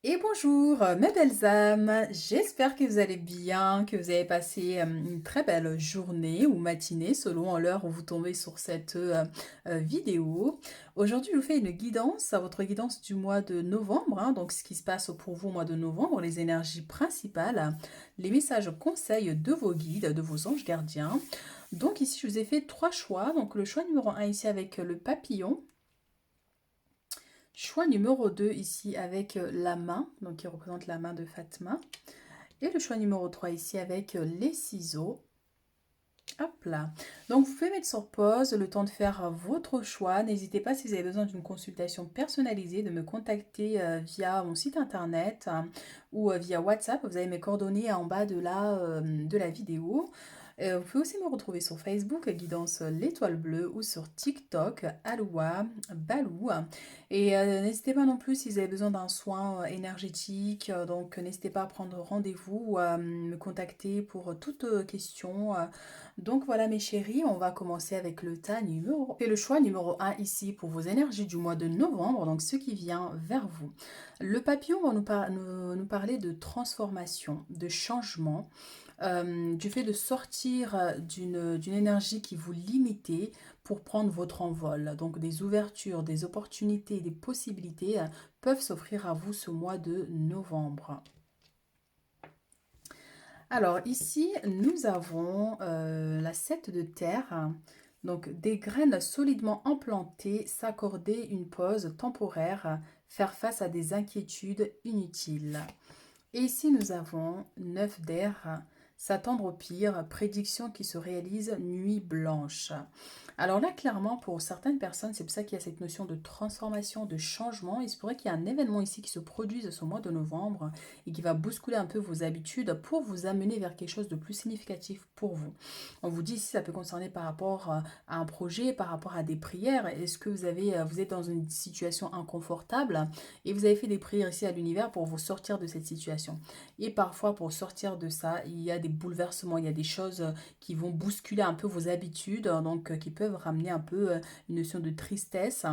Et bonjour, mes belles âmes, j'espère que vous allez bien, que vous avez passé une très belle journée ou matinée selon l'heure où vous tombez sur cette vidéo. Aujourd'hui, je vous fais une guidance, votre guidance du mois de novembre, hein, donc ce qui se passe pour vous au mois de novembre, les énergies principales, les messages conseils de vos guides, de vos anges gardiens. Donc ici, je vous ai fait trois choix. Donc le choix numéro un ici avec le papillon. Choix numéro 2 ici avec la main, donc qui représente la main de Fatma. Et le choix numéro 3 ici avec les ciseaux. Hop là. Donc vous pouvez mettre sur pause le temps de faire votre choix. N'hésitez pas si vous avez besoin d'une consultation personnalisée de me contacter via mon site internet ou via WhatsApp. Vous avez mes coordonnées en bas de la vidéo. Vous pouvez aussi me retrouver sur Facebook, Guidance l'Étoile Bleue, ou sur TikTok, Aloua, Balou. Et n'hésitez pas non plus si vous avez besoin d'un soin énergétique. Donc n'hésitez pas à prendre rendez-vous ou à me contacter pour toute question. Donc voilà mes chéris, on va commencer avec le tas numéro... Et le choix numéro un ici pour vos énergies du mois de novembre, donc ce qui vient vers vous. Le papillon va nous parler de transformation, de changement, du fait de sortir d'une énergie qui vous limitait pour prendre votre envol. Donc des ouvertures, des opportunités, des possibilités peuvent s'offrir à vous ce mois de novembre. Alors ici, nous avons la 7 de terre. Donc des graines solidement implantées, s'accorder une pause temporaire, faire face à des inquiétudes inutiles. Et ici, nous avons 9 d'air, s'attendre au pire, prédiction qui se réalise, nuit blanche. Alors là, clairement, pour certaines personnes, c'est pour ça qu'il y a cette notion de transformation, de changement. Il se pourrait qu'il y ait un événement ici qui se produise ce mois de novembre et qui va bousculer un peu vos habitudes pour vous amener vers quelque chose de plus significatif pour vous. On vous dit ici, ça peut concerner par rapport à un projet, par rapport à des prières. Est-ce que vous êtes dans une situation inconfortable et vous avez fait des prières ici à l'univers pour vous sortir de cette situation. Et parfois, pour sortir de ça, il y a des bouleversements, il y a des choses qui vont bousculer un peu vos habitudes, donc qui peuvent ramener un peu une notion de tristesse.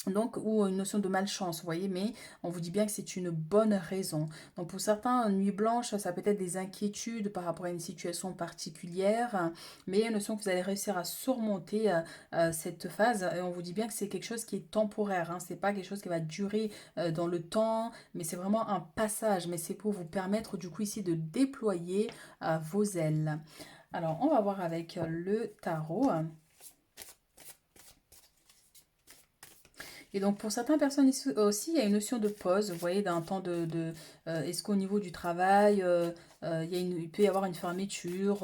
Donc, ou une notion de malchance, vous voyez, mais on vous dit bien que c'est une bonne raison. Donc, pour certains, nuit blanche, ça peut être des inquiétudes par rapport à une situation particulière, mais il y a une notion que vous allez réussir à surmonter cette phase. Et on vous dit bien que c'est quelque chose qui est temporaire, hein. C'est pas quelque chose qui va durer dans le temps, mais c'est vraiment un passage. Mais c'est pour vous permettre, du coup, ici de déployer vos ailes. Alors, on va voir avec le tarot. Et donc pour certaines personnes aussi, il y a une notion de pause, vous voyez, d'un temps est-ce qu'au niveau du travail, il peut y avoir une fermeture,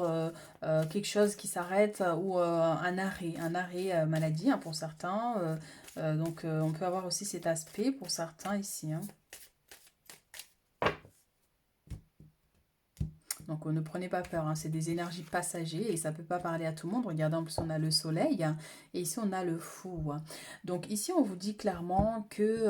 quelque chose qui s'arrête ou un arrêt maladie hein, pour certains. Donc on peut avoir aussi cet aspect pour certains ici. Hein. Donc ne prenez pas peur, hein, c'est des énergies passagères et ça ne peut pas parler à tout le monde. Regardez, en plus on a le soleil hein, et ici on a le fou. Hein. Donc ici on vous dit clairement que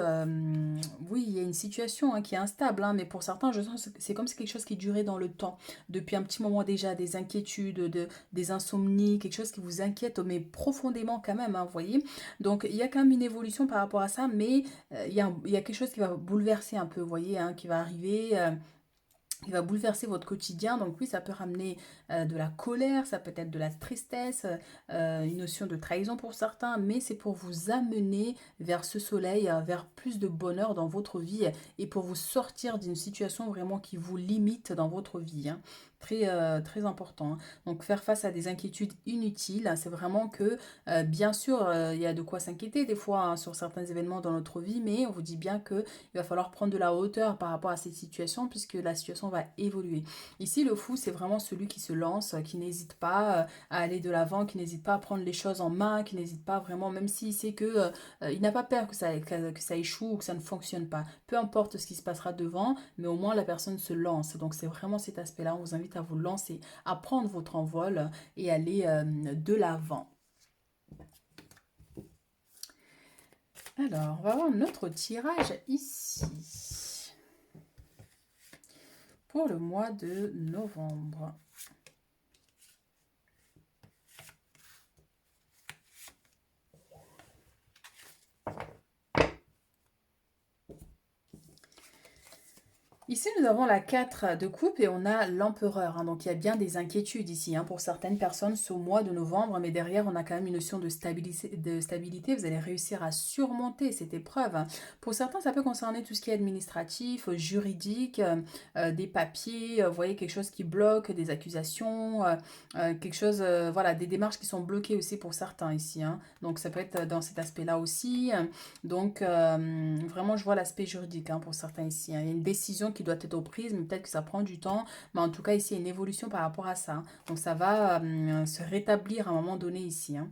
oui, il y a une situation hein, qui est instable, hein, mais pour certains, je sens que c'est comme si c'est quelque chose qui durait dans le temps. Depuis un petit moment déjà, des inquiétudes, des insomnies, quelque chose qui vous inquiète, mais profondément quand même, hein, vous voyez. Donc il y a quand même une évolution par rapport à ça, mais il y a quelque chose qui va bouleverser un peu, vous voyez, hein, qui va arriver. Il va bouleverser votre quotidien. Donc oui, ça peut ramener de la colère, ça peut être de la tristesse, une notion de trahison pour certains, mais c'est pour vous amener vers ce soleil, vers plus de bonheur dans votre vie et pour vous sortir d'une situation vraiment qui vous limite dans votre vie. Hein. Très, très important. Hein. Donc faire face à des inquiétudes inutiles, c'est vraiment que, bien sûr, il y a de quoi s'inquiéter des fois hein, sur certains événements dans notre vie, mais on vous dit bien que il va falloir prendre de la hauteur par rapport à cette situation puisque la situation va évoluer. Ici, le fou, c'est vraiment celui qui se lance, qui n'hésite pas à aller de l'avant, qui n'hésite pas à prendre les choses en main, qui n'hésite pas vraiment, même s'il sait que il n'a pas peur que ça échoue ou que ça ne fonctionne pas. Peu importe ce qui se passera devant, mais au moins la personne se lance. Donc c'est vraiment cet aspect-là. On vous invite à vous lancer, à prendre votre envol et aller de l'avant. Alors, on va voir notre tirage ici. Pour le mois de novembre. Ici, nous avons la 4 de coupe et on a l'empereur, hein. Donc, il y a bien des inquiétudes ici, hein, pour certaines personnes ce mois de novembre. Mais derrière, on a quand même une notion de stabilité. Vous allez réussir à surmonter cette épreuve, hein. Pour certains, ça peut concerner tout ce qui est administratif, juridique, des papiers, vous voyez, quelque chose qui bloque, des accusations, quelque chose, voilà, des démarches qui sont bloquées aussi pour certains ici, hein. Donc, ça peut être dans cet aspect-là aussi. Donc, vraiment, je vois l'aspect juridique, hein, pour certains ici, hein. Il y a une décision qui doit être prise, mais peut-être que ça prend du temps. Mais en tout cas, ici, il y a une évolution par rapport à ça, hein. Donc, ça va se rétablir à un moment donné ici, hein.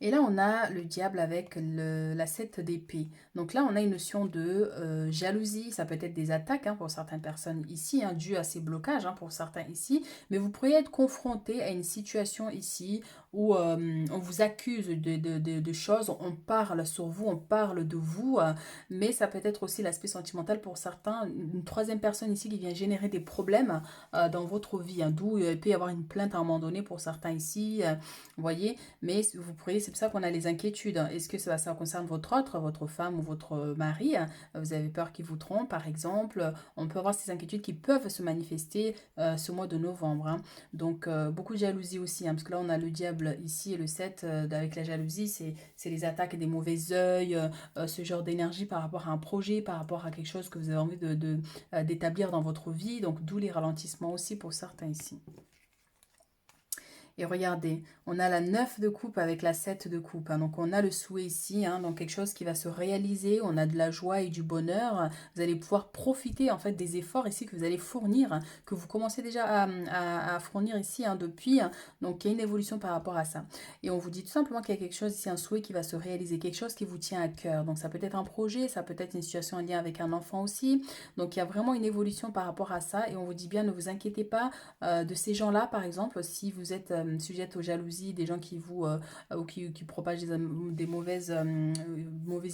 Et là, on a le diable avec la 7 d'épée. Donc là, on a une notion de jalousie. Ça peut être des attaques, hein, pour certaines personnes ici, hein, dues à ces blocages, hein, pour certains ici. Mais vous pourriez être confronté à une situation ici où on vous accuse de choses, on parle sur vous, on parle de vous. Mais ça peut être aussi l'aspect sentimental pour certains. Une troisième personne ici qui vient générer des problèmes dans votre vie, hein, d'où il peut y avoir une plainte à un moment donné pour certains ici. Vous voyez, mais vous pourriez, c'est pour ça qu'on a les inquiétudes. Est-ce que ça concerne votre femme ou votre mari? Vous avez peur qu'il vous trompe, par exemple. On peut avoir ces inquiétudes qui peuvent se manifester ce mois de novembre, hein. Donc, beaucoup de jalousie aussi, hein, parce que là, on a le diable ici et le 7 avec la jalousie, c'est les attaques des mauvais œils, ce genre d'énergie par rapport à un projet, par rapport à quelque chose que vous avez envie d'établir dans votre vie. Donc, d'où les ralentissements aussi pour certains ici. Et regardez, on a la 9 de coupe avec la 7 de coupe, hein. Donc on a le souhait ici, hein, donc quelque chose qui va se réaliser. On a de la joie et du bonheur. Vous allez pouvoir profiter en fait des efforts ici que vous allez fournir, hein, que vous commencez déjà à fournir ici, hein, depuis, hein. Donc il y a une évolution par rapport à ça. Et on vous dit tout simplement qu'il y a quelque chose ici, un souhait qui va se réaliser, quelque chose qui vous tient à cœur. Donc ça peut être un projet, ça peut être une situation en lien avec un enfant aussi. Donc il y a vraiment une évolution par rapport à ça. Et on vous dit bien, ne vous inquiétez pas de ces gens-là, par exemple, si vous êtes sujette aux jalousies, des gens qui vous ou qui propagent des mauvaises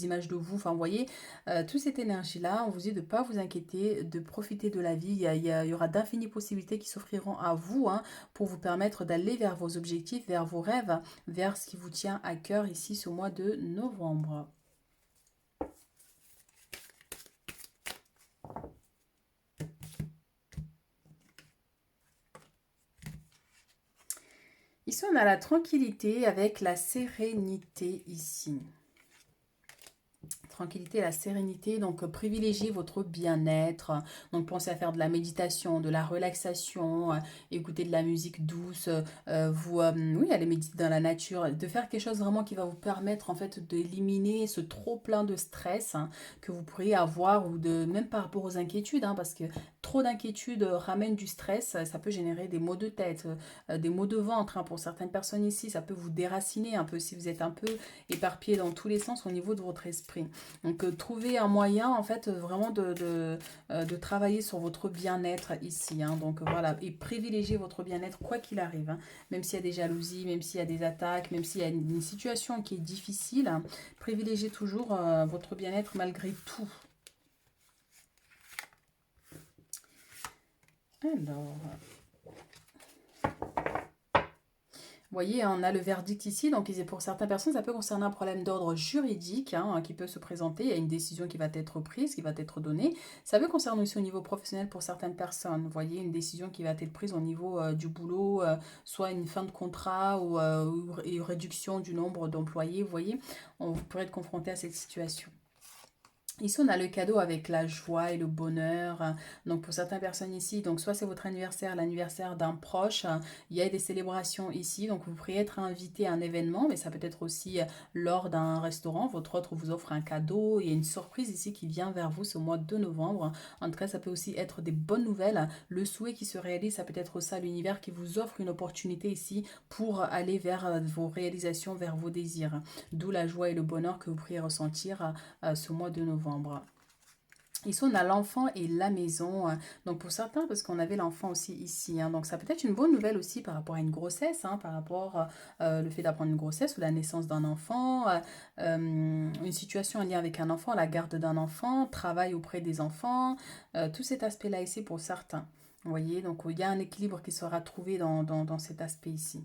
images de vous, enfin, vous voyez, toute cette énergie-là, on vous dit de ne pas vous inquiéter, de profiter de la vie. Il y aura d'infinies possibilités qui s'offriront à vous, hein, pour vous permettre d'aller vers vos objectifs, vers vos rêves, vers ce qui vous tient à cœur ici ce mois de novembre. Ici, on a la tranquillité avec la sérénité ici. Tranquillité, la sérénité, donc privilégiez votre bien-être. Donc pensez à faire de la méditation, de la relaxation, écouter de la musique douce, oui, aller méditer dans la nature, de faire quelque chose vraiment qui va vous permettre en fait d'éliminer ce trop plein de stress, hein, que vous pourriez avoir, ou de même par rapport aux inquiétudes, hein, parce que trop d'inquiétudes ramènent du stress, ça peut générer des maux de tête, des maux de ventre, hein, pour certaines personnes ici, ça peut vous déraciner un peu si vous êtes un peu éparpillé dans tous les sens au niveau de votre esprit. Donc, trouver un moyen, en fait, vraiment de travailler sur votre bien-être ici, hein. Donc, voilà, et privilégier votre bien-être quoi qu'il arrive, hein. Même s'il y a des jalousies, même s'il y a des attaques, même s'il y a une situation qui est difficile, hein, privilégiez toujours votre bien-être malgré tout. Alors, vous voyez, on a le verdict ici, donc pour certaines personnes, ça peut concerner un problème d'ordre juridique, hein, qui peut se présenter. Il y a une décision qui va être prise, qui va être donnée. Ça peut concerner aussi au niveau professionnel pour certaines personnes. Vous voyez, une décision qui va être prise au niveau du boulot, soit une fin de contrat ou une réduction du nombre d'employés. Vous voyez, on pourrait être confronté à cette situation. Ici, on a le cadeau avec la joie et le bonheur. Donc, pour certaines personnes ici, donc soit c'est votre anniversaire, l'anniversaire d'un proche, il y a des célébrations ici. Donc, vous pourriez être invité à un événement, mais ça peut être aussi lors d'un restaurant. Votre autre vous offre un cadeau. Il y a une surprise ici qui vient vers vous ce mois de novembre. En tout cas, ça peut aussi être des bonnes nouvelles. Le souhait qui se réalise, ça peut être ça, l'univers qui vous offre une opportunité ici pour aller vers vos réalisations, vers vos désirs. D'où la joie et le bonheur que vous pourriez ressentir ce mois de novembre. Ici, on a l'enfant et la maison. Donc, pour certains, parce qu'on avait l'enfant aussi ici, hein. Donc, ça peut être une bonne nouvelle aussi par rapport à une grossesse, hein, par rapport le fait d'apprendre une grossesse ou la naissance d'un enfant, une situation en lien avec un enfant, la garde d'un enfant, travail auprès des enfants, tout cet aspect-là ici pour certains. Vous voyez, donc il y a un équilibre qui sera trouvé dans cet aspect ici.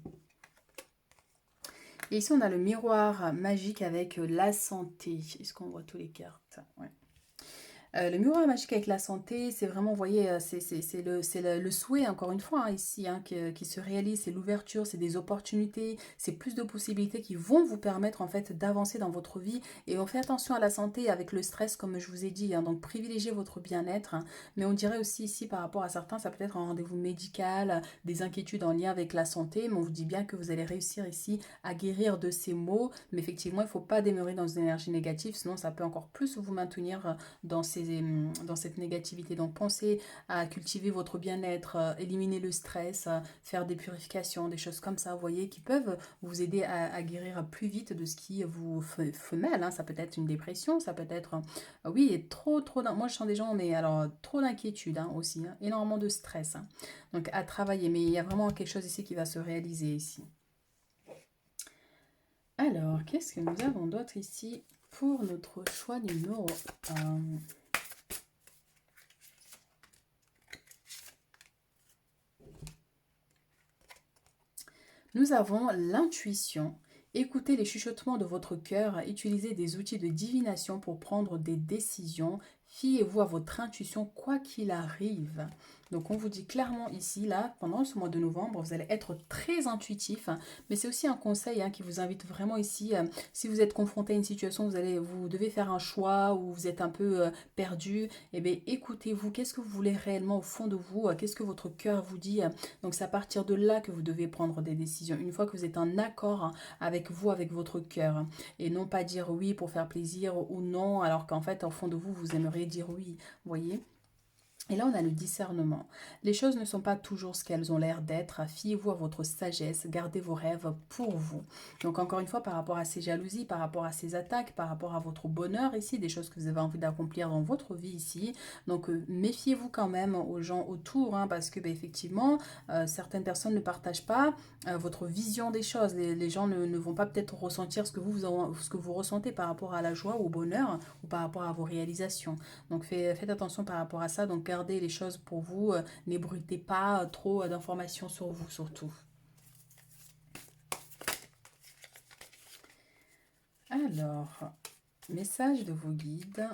Et ici, on a le miroir magique avec la santé. Est-ce qu'on voit toutes les cartes? Ouais. Le miroir magique avec la santé, c'est vraiment, vous voyez, le souhait, encore une fois, hein, ici, hein, qui se réalise, c'est l'ouverture, c'est des opportunités, c'est plus de possibilités qui vont vous permettre, en fait, d'avancer dans votre vie. Et on fait attention à la santé avec le stress, comme je vous ai dit, hein, donc privilégiez votre bien-être. Hein. Mais on dirait aussi ici, par rapport à certains, ça peut être un rendez-vous médical, des inquiétudes en lien avec la santé, mais on vous dit bien que vous allez réussir ici à guérir de ces maux. Mais effectivement, il ne faut pas demeurer dans une énergie négative, sinon ça peut encore plus vous maintenir dans cette négativité. Donc pensez à cultiver votre bien-être, éliminer le stress, faire des purifications, des choses comme ça, vous voyez, qui peuvent vous aider à guérir plus vite de ce qui vous fait mal. Hein. Ça peut être une dépression, ça peut être, oui, moi je sens des gens, mais alors trop d'inquiétude hein, aussi, hein, énormément de stress. Hein. Donc à travailler, mais il y a vraiment quelque chose ici qui va se réaliser ici. Alors, qu'est-ce que nous avons d'autre ici pour notre choix numéro 1? Nous avons l'intuition. Écoutez les chuchotements de votre cœur, utilisez des outils de divination pour prendre des décisions. Fiez-vous à votre intuition quoi qu'il arrive. Donc on vous dit clairement ici, là, pendant ce mois de novembre, vous allez être très intuitif. Hein, mais c'est aussi un conseil hein, qui vous invite vraiment ici. Si vous êtes confronté à une situation, vous devez faire un choix ou vous êtes un peu perdu. Eh bien écoutez-vous, qu'est-ce que vous voulez réellement au fond de vous? Qu'est-ce que votre cœur vous dit? Donc c'est à partir de là que vous devez prendre des décisions. Une fois que vous êtes en accord hein, avec vous, avec votre cœur. Et non pas dire oui pour faire plaisir ou non, alors qu'en fait, au fond de vous, vous aimeriez dire oui. Vous voyez? Et là, on a le discernement. Les choses ne sont pas toujours ce qu'elles ont l'air d'être. Fiez-vous à votre sagesse. Gardez vos rêves pour vous. Donc, encore une fois, par rapport à ces jalousies, par rapport à ces attaques, par rapport à votre bonheur ici, des choses que vous avez envie d'accomplir dans votre vie ici. Donc, méfiez-vous quand même aux gens autour, hein, parce que, ben, effectivement, certaines personnes ne partagent pas votre vision des choses. Les gens ne vont pas peut-être ressentir ce que vous ressentez par rapport à la joie ou au bonheur ou par rapport à vos réalisations. Donc faites attention par rapport à ça. Donc gardez les choses pour vous. N'ébruitez pas trop d'informations sur vous surtout. Alors, message de vos guides.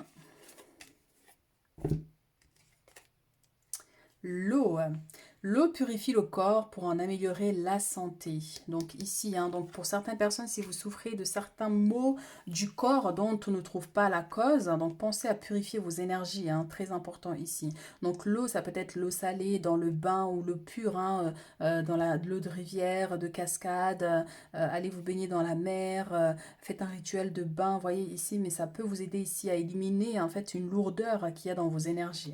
L'eau. L'eau purifie le corps pour en améliorer la santé. Donc ici, hein, donc pour certaines personnes, si vous souffrez de certains maux du corps dont on ne trouve pas la cause, donc pensez à purifier vos énergies, hein, très important ici. Donc l'eau, ça peut être l'eau salée dans le bain ou l'eau pure, hein, dans l'eau de rivière, de cascade, allez vous baigner dans la mer, faites un rituel de bain, voyez ici, mais ça peut vous aider ici à éliminer en fait une lourdeur qu'il y a dans vos énergies.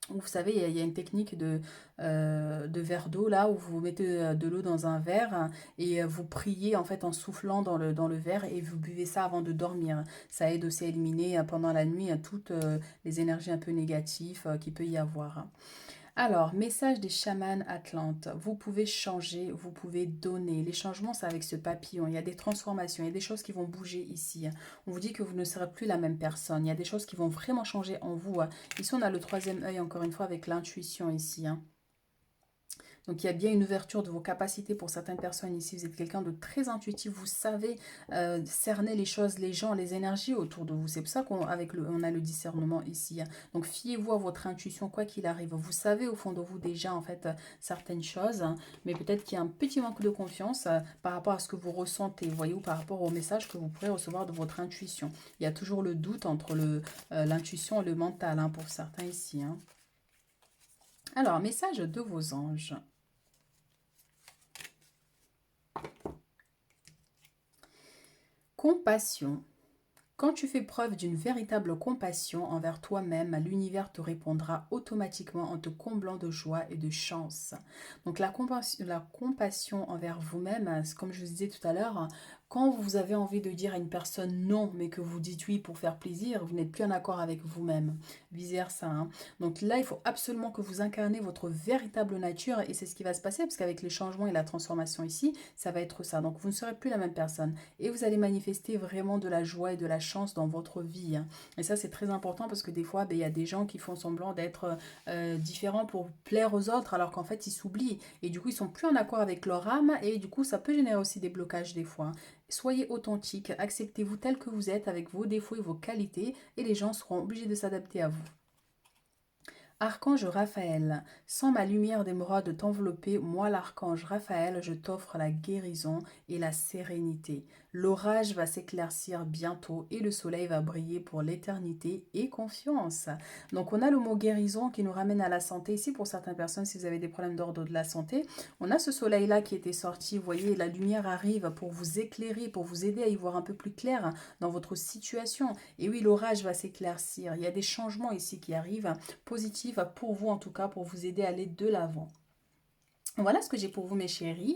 Vous savez, il y a une technique de verre d'eau là où vous mettez de l'eau dans un verre et vous priez en fait en soufflant dans le verre et vous buvez ça avant de dormir. Ça aide aussi à éliminer pendant la nuit toutes les énergies un peu négatives qu'il peut y avoir. Alors, message des chamans atlantes. Vous pouvez changer, vous pouvez donner. Les changements, c'est avec ce papillon. Il y a des transformations, il y a des choses qui vont bouger ici. On vous dit que vous ne serez plus la même personne. Il y a des choses qui vont vraiment changer en vous. Ici, on a le troisième œil, encore une fois, avec l'intuition ici. Donc il y a bien une ouverture de vos capacités pour certaines personnes ici. Vous êtes quelqu'un de très intuitif. Vous savez cerner les choses, les gens, les énergies autour de vous. C'est pour ça qu'on a le discernement ici. Donc fiez-vous à votre intuition quoi qu'il arrive. Vous savez au fond de vous déjà en fait certaines choses. Mais peut-être qu'il y a un petit manque de confiance par rapport à ce que vous ressentez. Voyez, ou par rapport au message que vous pourrez recevoir de votre intuition. Il y a toujours le doute entre l'intuition et le mental hein, pour certains ici. Hein. Alors, message de vos anges. Compassion. Quand tu fais preuve d'une véritable compassion envers toi-même, l'univers te répondra automatiquement en te comblant de joie et de chance. Donc la compassion envers vous-même, comme je vous disais tout à l'heure, quand vous avez envie de dire à une personne non, mais que vous dites oui pour faire plaisir, vous n'êtes plus en accord avec vous-même. Vice-versa. Hein. Donc là, il faut absolument que vous incarnez votre véritable nature et c'est ce qui va se passer parce qu'avec les changements et la transformation ici, ça va être ça. Donc vous ne serez plus la même personne et vous allez manifester vraiment de la joie et de la chance dans votre vie. Hein. Et ça, c'est très important parce que des fois, il y a des gens qui font semblant d'être différents pour plaire aux autres alors qu'en fait, ils s'oublient. Et du coup, ils sont plus en accord avec leur âme et du coup, ça peut générer aussi des blocages des fois. Soyez authentique, acceptez-vous tel que vous êtes avec vos défauts et vos qualités et les gens seront obligés de s'adapter à vous. Archange Raphaël, sans ma lumière d'émeraude t'envelopper, moi l'archange Raphaël, je t'offre la guérison et la sérénité. L'orage va s'éclaircir bientôt et le soleil va briller pour l'éternité et confiance. Donc on a le mot guérison qui nous ramène à la santé. Ici pour certaines personnes, si vous avez des problèmes d'ordre de la santé, on a ce soleil-là qui était sorti. Vous voyez, la lumière arrive pour vous éclairer, pour vous aider à y voir un peu plus clair dans votre situation. Et oui, l'orage va s'éclaircir. Il y a des changements ici qui arrivent positive pour vous en tout cas, pour vous aider à aller de l'avant. Voilà ce que j'ai pour vous mes chéris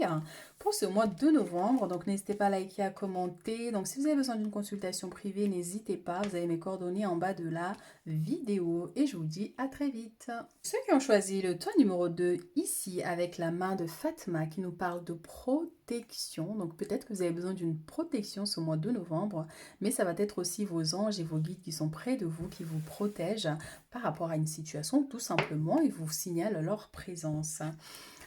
pour ce mois de novembre. Donc n'hésitez pas à liker, à commenter. Donc si vous avez besoin d'une consultation privée, n'hésitez pas. Vous avez mes coordonnées en bas de la vidéo. Et je vous dis à très vite. Ceux qui ont choisi le toit numéro 2 ici avec la main de Fatma qui nous parle de protection. Donc peut-être que vous avez besoin d'une protection ce mois de novembre. Mais ça va être aussi vos anges et vos guides qui sont près de vous, qui vous protègent par rapport à une situation tout simplement. Ils vous signalent leur présence.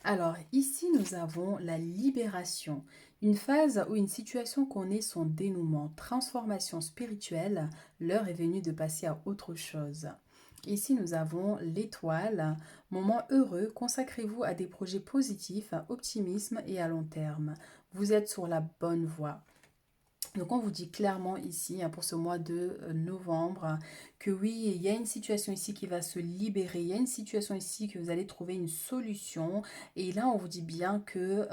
Alors ici, nous avons la libération, une phase où une situation connaît son dénouement, transformation spirituelle, l'heure est venue de passer à autre chose. Ici, nous avons l'étoile, moment heureux, consacrez-vous à des projets positifs, à optimisme et à long terme. Vous êtes sur la bonne voie. Donc on vous dit clairement ici, pour ce mois de novembre, que oui, il y a une situation ici qui va se libérer, il y a une situation ici que vous allez trouver une solution. Et là, on vous dit bien que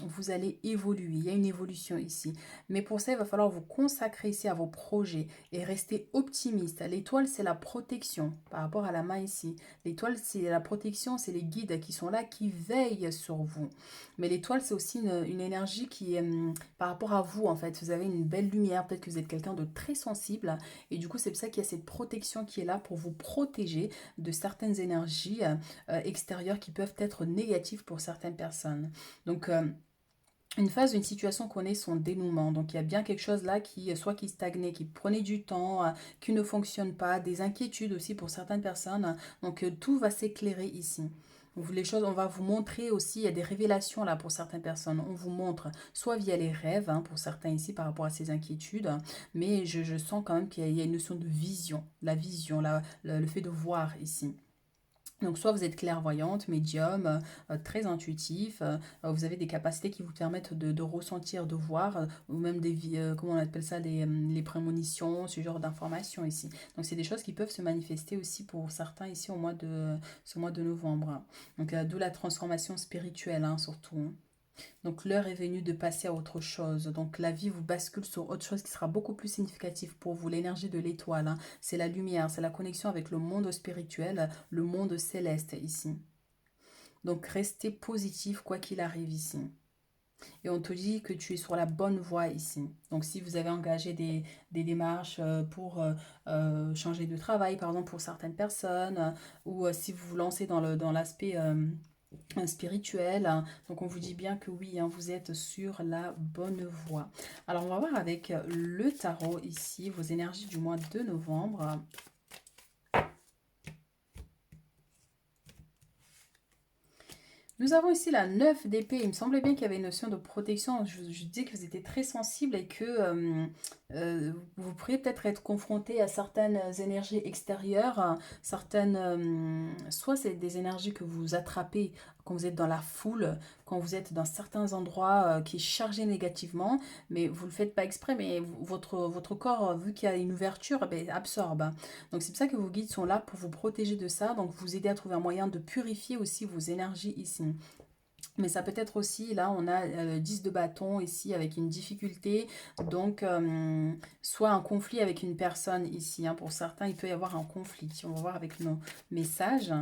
vous allez évoluer, il y a une évolution ici. Mais pour ça, il va falloir vous consacrer ici à vos projets et rester optimiste. L'étoile, c'est la protection par rapport à la main ici. L'étoile, c'est la protection, c'est les guides qui sont là, qui veillent sur vous. Mais l'étoile, c'est aussi une énergie qui est par rapport à vous, en fait. Vous avez une belle lumière, peut-être que vous êtes quelqu'un de très sensible. Et du coup, c'est pour ça qu'il y a cette protection qui est là pour vous protéger de certaines énergies extérieures qui peuvent être négatives pour certaines personnes. Donc, une phase, une situation connaît son dénouement. Donc, il y a bien quelque chose là qui, soit qui stagnait, qui prenait du temps, qui ne fonctionne pas, des inquiétudes aussi pour certaines personnes. Donc, tout va s'éclairer ici. Les choses, on va vous montrer aussi, il y a des révélations là pour certaines personnes. On vous montre, soit via les rêves, pour certains ici par rapport à ces inquiétudes, mais je sens quand même qu'il y a une notion de vision, la vision, le fait de voir ici. Donc soit vous êtes clairvoyante, médium, très intuitif, vous avez des capacités qui vous permettent de ressentir, de voir, ou même des, comment on appelle ça, les prémonitions, ce genre d'informations ici. Donc c'est des choses qui peuvent se manifester aussi pour certains ici au mois ce mois de novembre. Donc d'où la transformation spirituelle surtout. Donc l'heure est venue de passer à autre chose. Donc la vie vous bascule sur autre chose qui sera beaucoup plus significative pour vous. L'énergie de l'étoile, c'est la lumière, c'est la connexion avec le monde spirituel, le monde céleste ici. Donc restez positif quoi qu'il arrive ici. Et on te dit que tu es sur la bonne voie ici. Donc si vous avez engagé des démarches pour changer de travail, par exemple pour certaines personnes, ou si vous vous lancez dans l'aspect spirituel. Donc on vous dit bien que oui, vous êtes sur la bonne voie. Alors on va voir avec le tarot ici, vos énergies du mois de novembre. Nous avons ici la 9 d'épée. Il me semblait bien qu'il y avait une notion de protection. Je disais que vous étiez très sensible et que vous pourriez peut-être être confronté à certaines énergies extérieures. Soit c'est des énergies que vous attrapez quand vous êtes dans la foule, quand vous êtes dans certains endroits qui est chargé négativement, mais vous ne le faites pas exprès, mais votre corps, vu qu'il y a une ouverture, absorbe. Donc c'est pour ça que vos guides sont là pour vous protéger de ça, donc vous aider à trouver un moyen de purifier aussi vos énergies ici. Mais ça peut être aussi, là on a 10 de bâton ici avec une difficulté, donc soit un conflit avec une personne ici, pour certains il peut y avoir un conflit. On va voir avec nos messages.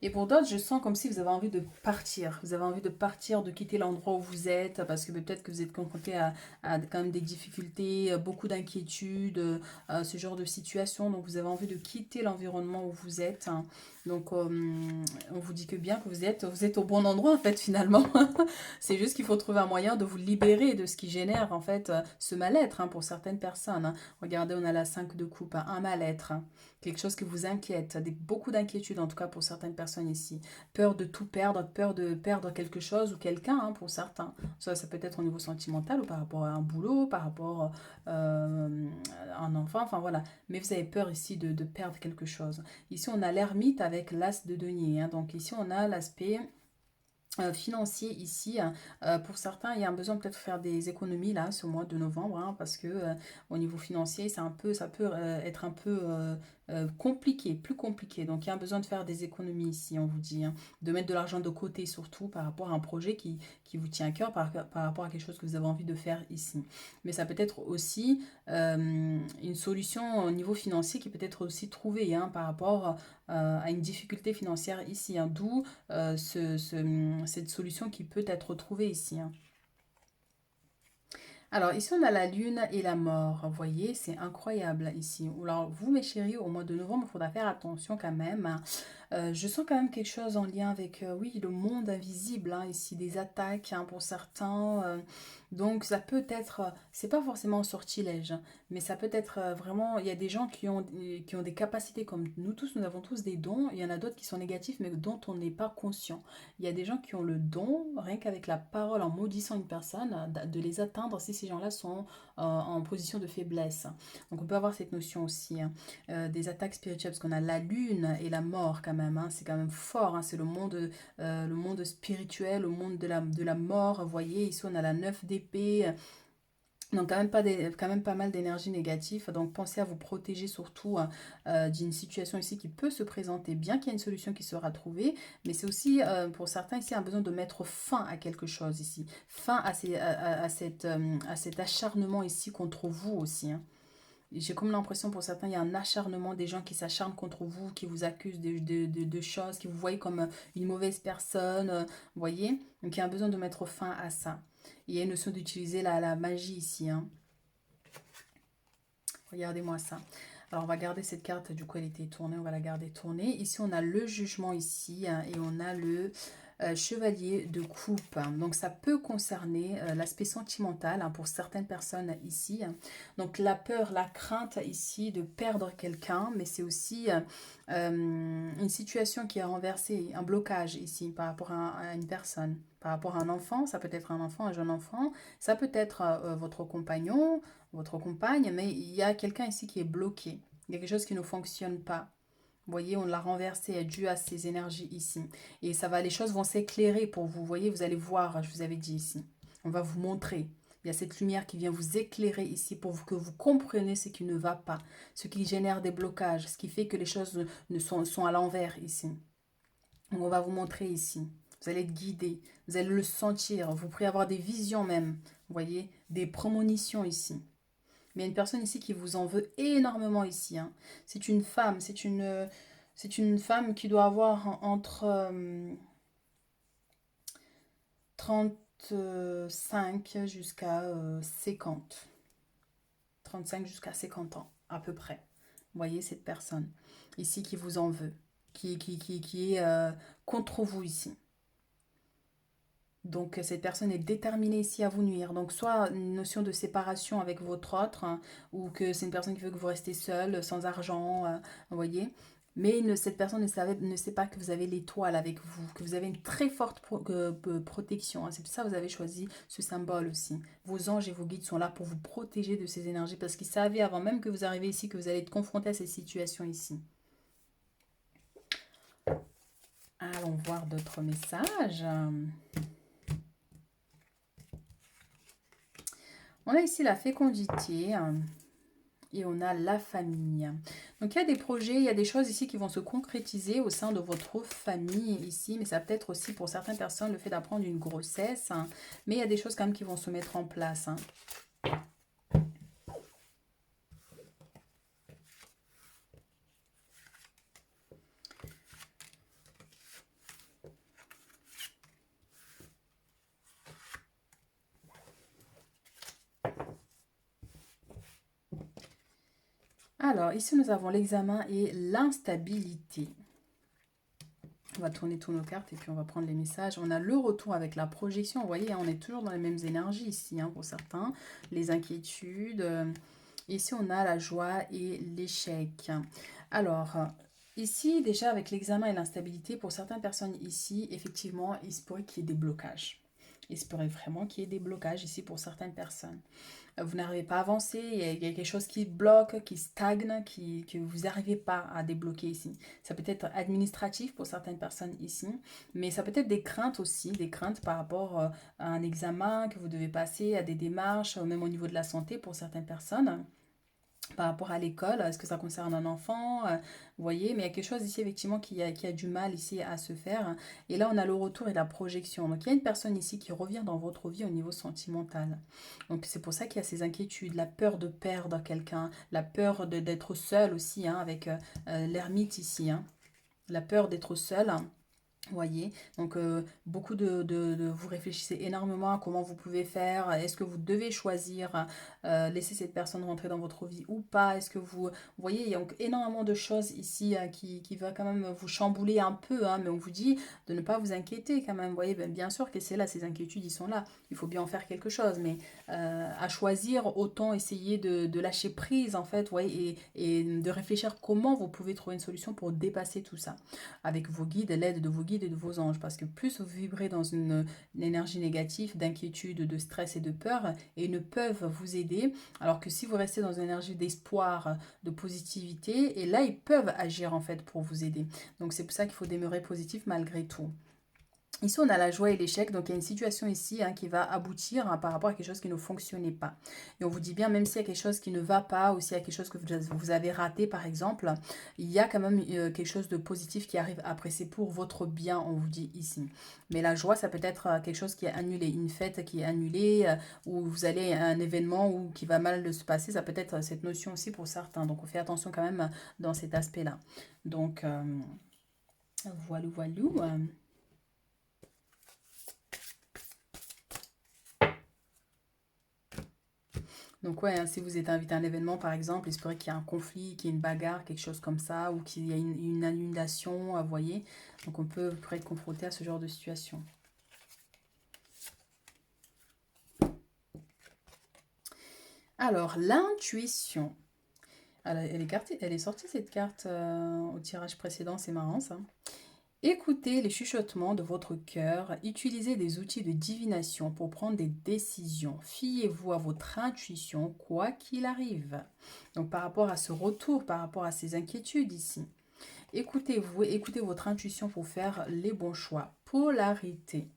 Et pour d'autres, je sens comme si vous avez envie de partir. Vous avez envie de partir, de quitter l'endroit où vous êtes, parce que peut-être que vous êtes confronté à quand même des difficultés, beaucoup d'inquiétudes, ce genre de situation. Donc vous avez envie de quitter l'environnement où vous êtes. Donc, on vous dit que bien que vous êtes au bon endroit, en fait, finalement. C'est juste qu'il faut trouver un moyen de vous libérer de ce qui génère, en fait, ce mal-être, hein, pour certaines personnes, hein. Regardez, on a la 5 de coupe, hein, un mal-être, hein, quelque chose qui vous inquiète, beaucoup d'inquiétude, en tout cas, pour certaines personnes ici. Peur de tout perdre, peur de perdre quelque chose ou quelqu'un, hein, pour certains. Ça peut être au niveau sentimental ou par rapport à un boulot, par rapport à un enfant, enfin voilà. Mais vous avez peur ici de perdre quelque chose. Ici, on a l'ermite avec l'as de denier, hein. Donc ici, on a l'aspect financier ici. Pour certains, il y a un besoin peut-être de faire des économies là, ce mois de novembre, hein, parce que au niveau financier, ça peut être un peu compliqué, plus compliqué. Donc il y a un besoin de faire des économies ici, on vous dit, hein, de mettre de l'argent de côté surtout par rapport à un projet qui vous tient à cœur, par rapport à quelque chose que vous avez envie de faire ici. Mais ça peut être aussi une solution au niveau financier qui peut être aussi trouvée, hein, par rapport à une difficulté financière ici, hein, d'où cette solution qui peut être trouvée ici, hein. Alors ici on a la lune et la mort, vous voyez, c'est incroyable ici. Alors vous mes chéris, au mois de novembre, il faudra faire attention quand même, hein. Je sens quand même quelque chose en lien avec, oui, le monde invisible, hein, ici, des attaques, hein, pour certains. Donc ça peut être, c'est pas forcément un sortilège, hein, mais ça peut être vraiment, il y a des gens qui ont des capacités comme nous tous, nous avons tous des dons. Il y en a d'autres qui sont négatifs, mais dont on n'est pas conscient. Il y a des gens qui ont le don, rien qu'avec la parole, en maudissant une personne, de les atteindre si ces gens-là sont en position de faiblesse. Donc on peut avoir cette notion aussi, hein, des attaques spirituelles, parce qu'on a la lune et la mort quand même, hein, c'est quand même fort, hein, c'est le monde spirituel, le monde de la mort. Vous voyez, ici on a la 9 d'épée. Donc quand même pas mal d'énergie négative. Donc pensez à vous protéger surtout, hein, d'une situation ici qui peut se présenter, bien qu'il y ait une solution qui sera trouvée. Mais c'est aussi pour certains ici un besoin de mettre fin à quelque chose ici. Fin à cet acharnement ici contre vous aussi, hein. J'ai comme l'impression pour certains, il y a un acharnement des gens qui s'acharnent contre vous, qui vous accusent de choses, qui vous voient comme une mauvaise personne, vous voyez. Donc il y a un besoin de mettre fin à ça. Il y a une notion d'utiliser la magie ici, hein. Regardez-moi ça. Alors on va garder cette carte, du coup elle était tournée, on va la garder tournée. Ici on a le jugement ici, hein, et on a le chevalier de coupe. Donc ça peut concerner l'aspect sentimental, hein, pour certaines personnes ici. Donc la peur, la crainte ici de perdre quelqu'un, mais c'est aussi une situation qui est renversée, un blocage ici par rapport à une personne. Par rapport à un enfant, ça peut être un enfant, un jeune enfant, ça peut être votre compagnon, votre compagne, mais il y a quelqu'un ici qui est bloqué. Il y a quelque chose qui ne fonctionne pas. Vous voyez, on l'a renversé dû à ces énergies ici. Et ça va, les choses vont s'éclairer pour vous. Vous voyez, vous allez voir, je vous avais dit ici. On va vous montrer. Il y a cette lumière qui vient vous éclairer ici pour que vous compreniez ce qui ne va pas, ce qui génère des blocages, ce qui fait que les choses sont à l'envers ici. Donc on va vous montrer ici. Vous allez être guidé, vous allez le sentir, vous pourrez avoir des visions même, vous voyez, des prémonitions ici. Mais il y a une personne ici qui vous en veut énormément ici, hein. C'est une femme, c'est une femme qui doit avoir entre 35 jusqu'à 50. 35 jusqu'à 50 ans, à peu près. Vous voyez cette personne ici qui vous en veut, qui est contre vous ici. Donc cette personne est déterminée ici à vous nuire. Donc soit une notion de séparation avec votre autre, hein, ou que c'est une personne qui veut que vous restez seul, sans argent, vous voyez. Mais cette personne ne sait pas que vous avez l'étoile avec vous, que vous avez une très forte protection, hein. C'est pour ça que vous avez choisi ce symbole aussi. Vos anges et vos guides sont là pour vous protéger de ces énergies, parce qu'ils savaient avant même que vous arriviez ici que vous allez être confronté à ces situations ici. Allons voir d'autres messages. On a ici la fécondité, et on a la famille. Donc il y a des projets, il y a des choses ici qui vont se concrétiser au sein de votre famille ici, mais ça peut être aussi pour certaines personnes le fait d'apprendre une grossesse, hein. Mais il y a des choses quand même qui vont se mettre en place, hein. Alors, ici, nous avons l'examen et l'instabilité. On va tourner tous nos cartes et puis on va prendre les messages. On a le retour avec la projection. Vous voyez, hein, on est toujours dans les mêmes énergies ici, hein, pour certains. Les inquiétudes. Ici, on a la joie et l'échec. Alors, ici, déjà, avec l'examen et l'instabilité, pour certaines personnes ici, effectivement, il se pourrait qu'il y ait des blocages. Il se pourrait vraiment qu'il y ait des blocages ici pour certaines personnes. Vous n'arrivez pas à avancer, il y a quelque chose qui bloque, qui stagne, que vous n'arrivez pas à débloquer ici. Ça peut être administratif pour certaines personnes ici, mais ça peut être des craintes aussi, des craintes par rapport à un examen que vous devez passer, à des démarches, même au niveau de la santé pour certaines personnes. Par rapport à l'école, est-ce que ça concerne un enfant? Vous voyez, mais il y a quelque chose ici effectivement qui a du mal ici à se faire. Et là, on a le retour et la projection. Donc, il y a une personne ici qui revient dans votre vie au niveau sentimental. Donc, c'est pour ça qu'il y a ces inquiétudes, la peur de perdre quelqu'un, la peur d'être seul aussi, hein, avec l'ermite ici, hein. La peur d'être seul. Voyez, donc beaucoup vous réfléchissez énormément à comment vous pouvez faire, est-ce que vous devez choisir, laisser cette personne rentrer dans votre vie ou pas, est-ce que vous voyez, il y a donc énormément de choses ici qui va quand même vous chambouler un peu, hein, mais on vous dit de ne pas vous inquiéter quand même, vous voyez, ben, bien sûr que c'est là, ces inquiétudes, ils sont là, il faut bien en faire quelque chose, mais à choisir, autant essayer de lâcher prise en fait, voyez, et de réfléchir comment vous pouvez trouver une solution pour dépasser tout ça avec vos guides, l'aide de vos guides et de vos anges. Parce que plus vous vibrez dans une énergie négative, d'inquiétude, de stress et de peur, et ils ne peuvent vous aider. Alors que si vous restez dans une énergie d'espoir, de positivité, et là, ils peuvent agir en fait pour vous aider. Donc c'est pour ça qu'il faut demeurer positif malgré tout. Ici, on a la joie et l'échec, donc il y a une situation ici hein, qui va aboutir hein, par rapport à quelque chose qui ne fonctionnait pas. Et on vous dit bien, même s'il y a quelque chose qui ne va pas, ou s'il y a quelque chose que vous avez raté par exemple, il y a quand même quelque chose de positif qui arrive après. C'est pour votre bien, on vous dit ici. Mais la joie, ça peut être quelque chose qui est annulé, une fête qui est annulée, ou vous allez à un événement où, qui va mal se passer, ça peut être cette notion aussi pour certains. Donc on fait attention quand même dans cet aspect-là. Donc voilà, voilà. Donc ouais, hein, si vous êtes invité à un événement par exemple, il se pourrait qu'il y ait un conflit, qu'il y ait une bagarre, quelque chose comme ça, ou qu'il y ait une annulation, vous voyez. Donc on pourrait être confronté à ce genre de situation. Alors, l'intuition. Elle est sortie cette carte au tirage précédent, c'est marrant ça. Écoutez les chuchotements de votre cœur, utilisez des outils de divination pour prendre des décisions. Fiez-vous à votre intuition, quoi qu'il arrive. Donc par rapport à ce retour, par rapport à ces inquiétudes ici, écoutez-vous, écoutez votre intuition pour faire les bons choix. Polarité.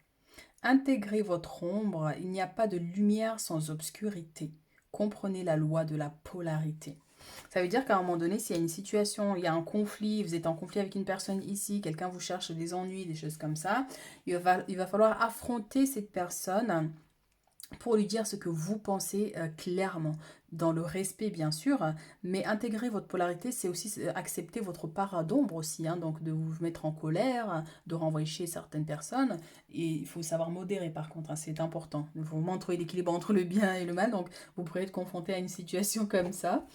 Intégrez votre ombre, il n'y a pas de lumière sans obscurité. Comprenez la loi de la polarité. Ça veut dire qu'à un moment donné, s'il y a une situation, il y a un conflit, vous êtes en conflit avec une personne ici, quelqu'un vous cherche des ennuis, des choses comme ça, il va falloir affronter cette personne pour lui dire ce que vous pensez clairement, dans le respect bien sûr, mais intégrer votre polarité, c'est aussi accepter votre part d'ombre aussi, hein, donc de vous mettre en colère, de renvoyer chez certaines personnes, et il faut savoir modérer par contre, hein, c'est important, il faut vraiment trouver l'équilibre entre le bien et le mal, donc vous pourrez être confronté à une situation comme ça.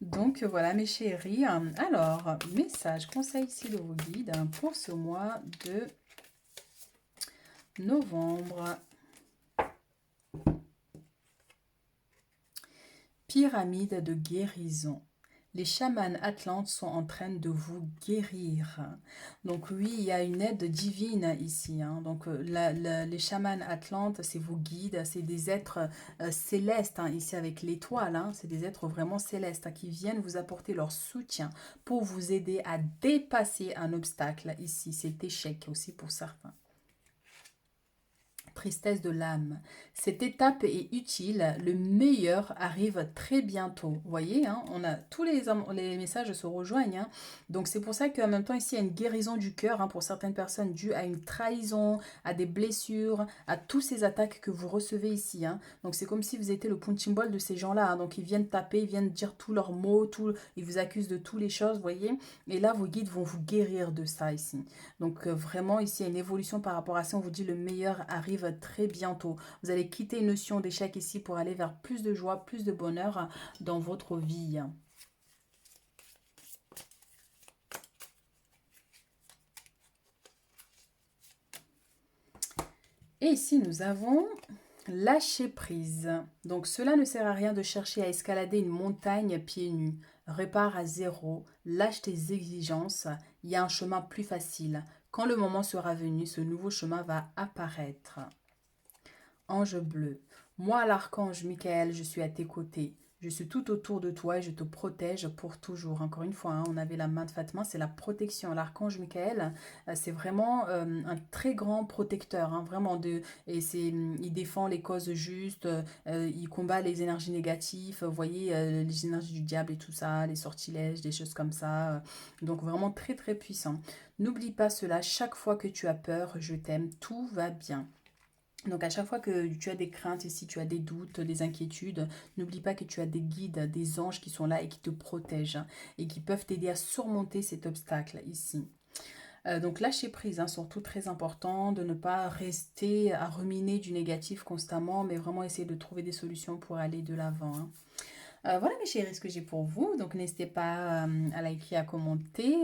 Donc voilà mes chéris, alors message, conseil ici de vos guides pour ce mois de novembre. Pyramide de guérison. Les chamans atlantes sont en train de vous guérir. Donc oui, il y a une aide divine ici, hein. Donc les chamans atlantes, c'est vos guides, c'est des êtres célestes, hein, ici avec l'étoile. Hein. C'est des êtres vraiment célestes hein, qui viennent vous apporter leur soutien pour vous aider à dépasser un obstacle ici. Cet échec aussi pour certains. Tristesse de l'âme. Cette étape est utile, le meilleur arrive très bientôt. Vous voyez, hein, on a tous les messages se rejoignent. Hein. Donc c'est pour ça qu'en même temps ici il y a une guérison du cœur hein, pour certaines personnes due à une trahison, à des blessures, à tous ces attaques que vous recevez ici. Hein. Donc c'est comme si vous étiez le punching ball de ces gens-là. Hein. Donc ils viennent taper, ils viennent dire tous leurs mots, ils vous accusent de toutes les choses, vous voyez. Et là vos guides vont vous guérir de ça ici. Donc vraiment ici il y a une évolution par rapport à ça. On vous dit le meilleur arrive très bientôt. Vous allez quitter une notion d'échec ici pour aller vers plus de joie, plus de bonheur dans votre vie. Et ici, nous avons lâcher prise. Donc, cela ne sert à rien de chercher à escalader une montagne pieds nus. Répare à zéro, lâche tes exigences, il y a un chemin plus facile. Quand le moment sera venu, ce nouveau chemin va apparaître. Ange bleu, moi l'archange Michael, je suis à tes côtés. Je suis tout autour de toi et je te protège pour toujours. Encore une fois, hein, on avait la main de Fatma, c'est la protection. L'archange Michael, c'est vraiment un très grand protecteur, hein, vraiment et il défend les causes justes, il combat les énergies négatives, vous voyez, les énergies du diable et tout ça, les sortilèges, des choses comme ça. Donc vraiment très très puissant. N'oublie pas cela, chaque fois que tu as peur, je t'aime, tout va bien. Donc à chaque fois que tu as des craintes, et si tu as des doutes, des inquiétudes, n'oublie pas que tu as des guides, des anges qui sont là et qui te protègent et qui peuvent t'aider à surmonter cet obstacle ici. Donc lâcher prise, hein, surtout très important, de ne pas rester à ruminer du négatif constamment, mais vraiment essayer de trouver des solutions pour aller de l'avant. Hein. Voilà mes chéris ce que j'ai pour vous. Donc n'hésitez pas à liker, à commenter.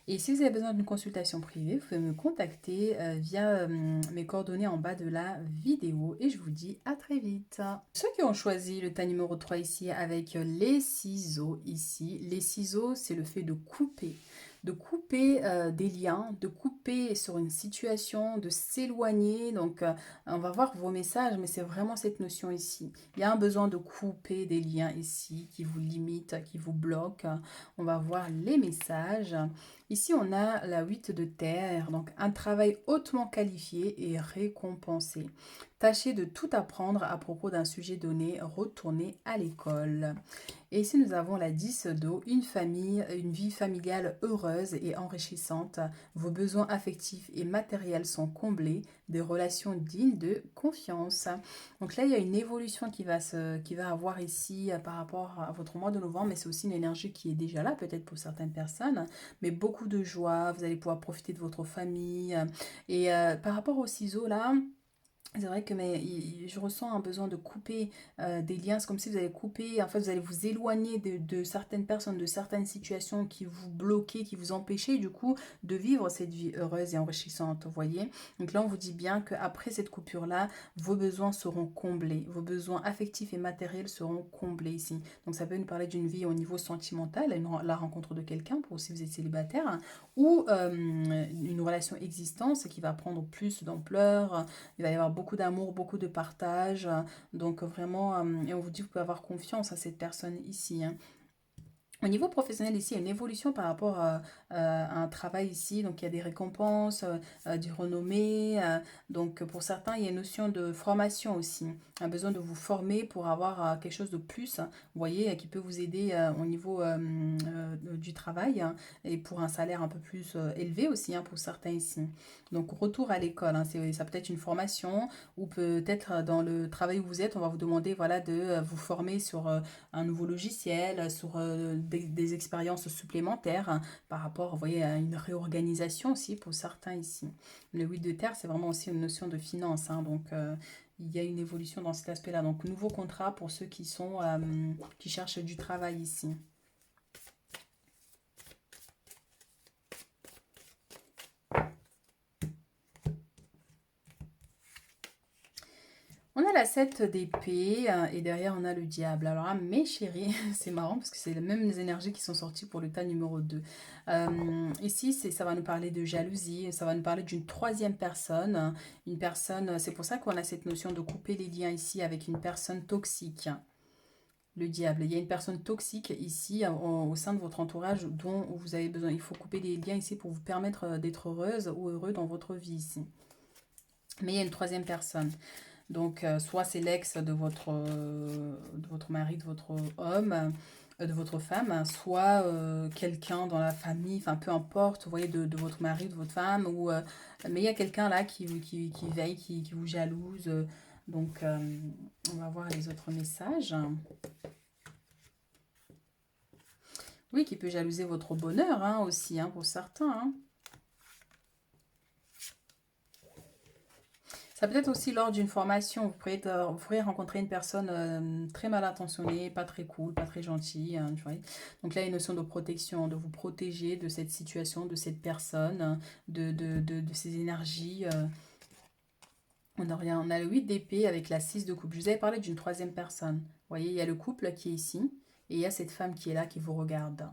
Et si vous avez besoin d'une consultation privée, vous pouvez me contacter via mes coordonnées en bas de la vidéo. Et je vous dis à très vite. Ceux qui ont choisi le tas numéro 3 ici avec les ciseaux ici. Les ciseaux, c'est le fait de couper des liens, de couper sur une situation, de s'éloigner. Donc, on va voir vos messages, mais c'est vraiment cette notion ici. Il y a un besoin de couper des liens ici qui vous limitent, qui vous bloquent. On va voir les messages. Ici, on a la 8 de terre, donc un travail hautement qualifié et récompensé. Tâchez de tout apprendre à propos d'un sujet donné, retournez à l'école. Et ici, nous avons la 10 d'eau, une famille, une vie familiale heureuse et enrichissante. Vos besoins affectifs et matériels sont comblés, des relations dignes de confiance. Donc là, il y a une évolution qui va avoir ici par rapport à votre mois de novembre, mais c'est aussi une énergie qui est déjà là, peut-être pour certaines personnes, mais beaucoup de joie, vous allez pouvoir profiter de votre famille. Et par rapport aux ciseaux, là, c'est vrai que je ressens un besoin de couper des liens. C'est comme si vous allez couper, en fait, vous allez vous éloigner de certaines personnes, de certaines situations qui vous bloquaient, qui vous empêchaient, du coup, de vivre cette vie heureuse et enrichissante, vous voyez. Donc là, on vous dit bien qu'après cette coupure-là, vos besoins seront comblés. Vos besoins affectifs et matériels seront comblés ici. Donc ça peut nous parler d'une vie au niveau sentimental, la rencontre de quelqu'un, pour si vous êtes célibataire, hein, ou une relation existence qui va prendre plus d'ampleur. Il va y avoir beaucoup d'amour, beaucoup de partage. Donc vraiment, et on vous dit que vous pouvez avoir confiance à cette personne ici. Hein. Au niveau professionnel, ici, il y a une évolution par rapport à un travail ici. Donc, il y a des récompenses, du renommée. Donc, pour certains, il y a une notion de formation aussi. Un besoin de vous former pour avoir quelque chose de plus, hein, vous voyez, qui peut vous aider au niveau du travail hein, et pour un salaire un peu plus élevé aussi hein, pour certains ici. Donc, retour à l'école, hein, ça peut être une formation ou peut-être dans le travail où vous êtes, on va vous demander voilà, de vous former sur un nouveau logiciel, sur des expériences supplémentaires hein, par rapport, vous voyez, à une réorganisation aussi pour certains ici. Le 8 de terre, c'est vraiment aussi une notion de finance, hein, donc il y a une évolution dans cet aspect-là. Donc, nouveau contrat pour ceux qui cherchent du travail ici. On a la 7 d'épée et derrière on a le diable. Alors là, mes chéris, c'est marrant parce que c'est les mêmes énergies qui sont sorties pour le tas numéro 2. Ici, ça va nous parler de jalousie, ça va nous parler d'une troisième personne. Une personne, c'est pour ça qu'on a cette notion de couper les liens ici avec une personne toxique. Le diable. Il y a une personne toxique ici au sein de votre entourage dont vous avez besoin. Il faut couper les liens ici pour vous permettre d'être heureuse ou heureux dans votre vie ici. Mais il y a une troisième personne. Donc, soit c'est l'ex de votre mari, de votre homme, de votre femme, hein, soit quelqu'un dans la famille, enfin peu importe, vous voyez, de votre mari, de votre femme, mais il y a quelqu'un là qui veille, qui vous jalouse. Donc, on va voir les autres messages. Oui, qui peut jalouser votre bonheur hein, aussi, hein, pour certains. Hein. Ça peut être aussi lors d'une formation, vous pourriez rencontrer une personne très mal intentionnée, pas très cool, pas très gentille. Hein, donc là, il y a une notion de protection, de vous protéger de cette situation, de cette personne, de ces énergies. On a le 8 d'épée avec la 6 de coupe. Je vous avais parlé d'une troisième personne. Vous voyez, il y a le couple qui est ici et il y a cette femme qui est là qui vous regarde.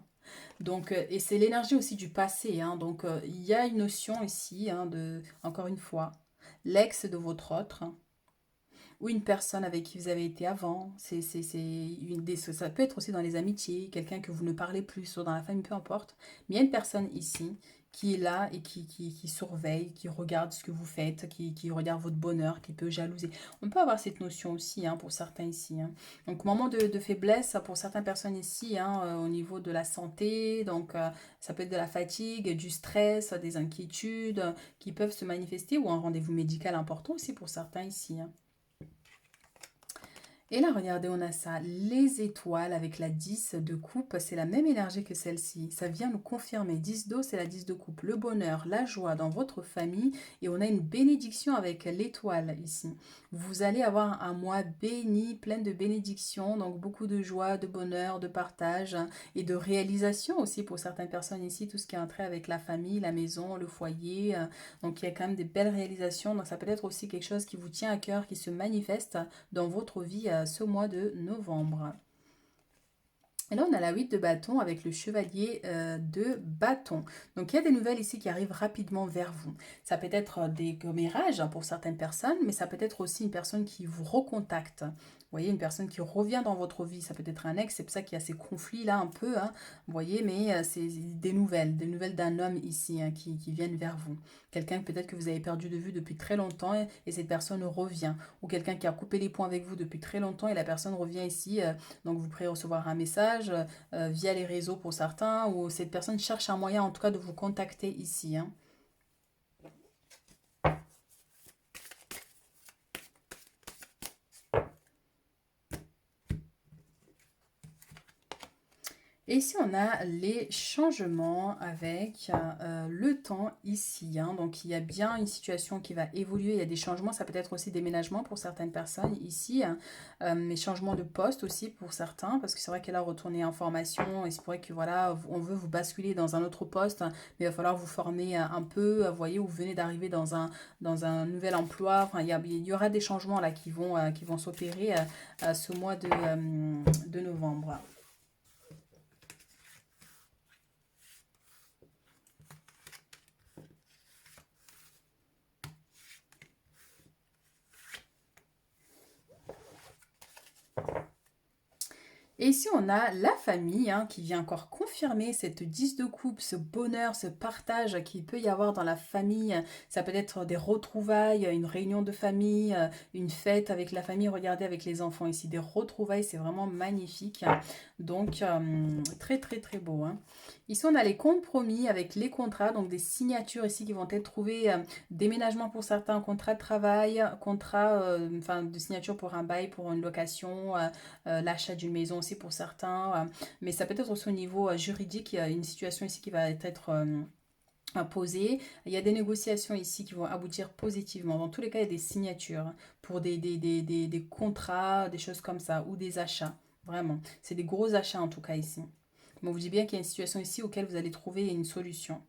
Donc, et c'est l'énergie aussi du passé, hein. Donc, il y a une notion ici, hein, encore une fois, l'ex de votre autre, hein, ou une personne avec qui vous avez été avant. Ça peut être aussi dans les amitiés, quelqu'un que vous ne parlez plus, soit dans la famille, peu importe. Mais il y a une personne ici qui est là et qui surveille, qui regarde ce que vous faites, qui regarde votre bonheur, qui peut jalouser. On peut avoir cette notion aussi, hein, pour certains ici, hein. Donc, moment de faiblesse pour certaines personnes ici, hein, au niveau de la santé. Donc, ça peut être de la fatigue, du stress, des inquiétudes qui peuvent se manifester ou un rendez-vous médical important aussi pour certains ici, hein. Et là, regardez, on a ça, les étoiles avec la 10 de coupe, c'est la même énergie que celle-ci. Ça vient nous confirmer. 10 d'eau, c'est la 10 de coupe. Le bonheur, la joie dans votre famille. Et on a une bénédiction avec l'étoile ici. Vous allez avoir un mois béni, plein de bénédictions. Donc beaucoup de joie, de bonheur, de partage, hein, et de réalisation aussi pour certaines personnes ici. Tout ce qui est entré avec la famille, la maison, le foyer. Donc il y a quand même des belles réalisations. Donc ça peut être aussi quelque chose qui vous tient à cœur, qui se manifeste dans votre vie ce mois de novembre. Et là, on a la 8 de bâton avec le chevalier de bâton. Donc, il y a des nouvelles ici qui arrivent rapidement vers vous. Ça peut être des commérages, hein, pour certaines personnes, mais ça peut être aussi une personne qui vous recontacte. Vous voyez, une personne qui revient dans votre vie. Ça peut être un ex, c'est pour ça qu'il y a ces conflits-là un peu, hein, vous voyez, mais c'est des nouvelles d'un homme ici, hein, qui viennent vers vous. Quelqu'un peut-être que vous avez perdu de vue depuis très longtemps et cette personne revient. Ou quelqu'un qui a coupé les ponts avec vous depuis très longtemps et la personne revient ici. Donc vous pourrez recevoir un message via les réseaux pour certains, ou cette personne cherche un moyen en tout cas de vous contacter ici, hein. Et ici, on a les changements avec le temps ici, hein. Donc, il y a bien une situation qui va évoluer. Il y a des changements. Ça peut être aussi déménagement pour certaines personnes ici, hein. Mais changements de poste aussi pour certains. Parce que c'est vrai qu'elle a retourné en formation. Et c'est vrai que voilà, on veut vous basculer dans un autre poste. Mais il va falloir vous former un peu. Vous voyez, vous venez d'arriver dans un nouvel emploi. Enfin, il y aura des changements là qui vont s'opérer ce mois de novembre. Et ici, on a la famille, hein, qui vient encore confirmer cette 10 de coupe, ce bonheur, ce partage qu'il peut y avoir dans la famille. Ça peut être des retrouvailles, une réunion de famille, une fête avec la famille. Regardez avec les enfants ici, des retrouvailles, c'est vraiment magnifique. Donc, très très très beau, hein. Ici, on a les compromis avec les contrats, donc des signatures ici qui vont être trouvées. Déménagement pour certains, contrat de travail, contrat enfin, de signature pour un bail, pour une location, l'achat d'une maison aussi pour certains. Mais ça peut être aussi au niveau juridique, il y a une situation ici qui va être posée. Il y a des négociations ici qui vont aboutir positivement. Dans tous les cas, il y a des signatures pour des contrats, des choses comme ça, ou des achats. Vraiment. C'est des gros achats en tout cas ici. Mais on vous dit bien qu'il y a une situation ici auquel vous allez trouver une solution.